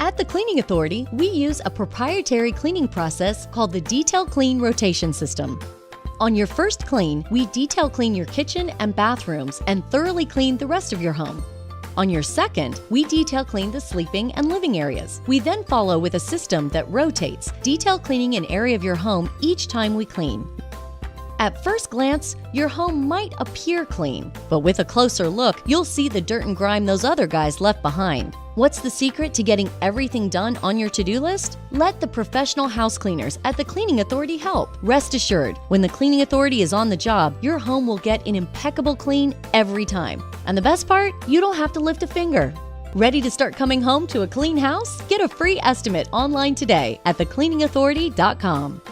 At the Cleaning Authority, we use a proprietary cleaning process called the Detail Clean Rotation System. On your first clean, we detail clean your kitchen and bathrooms and thoroughly clean the rest of your home. On your second, we detail clean the sleeping and living areas. We then follow with a system that rotates, detail cleaning an area of your home each time we clean. At first glance, your home might appear clean, but with a closer look, you'll see the dirt and grime those other guys left behind. What's the secret to getting everything done on your to-do list? Let the professional house cleaners at the Cleaning Authority help. Rest assured, when the Cleaning Authority is on the job, your home will get an impeccable clean every time. And the best part, you don't have to lift a finger. Ready to start coming home to a clean house? Get a free estimate online today at thecleaningauthority.com.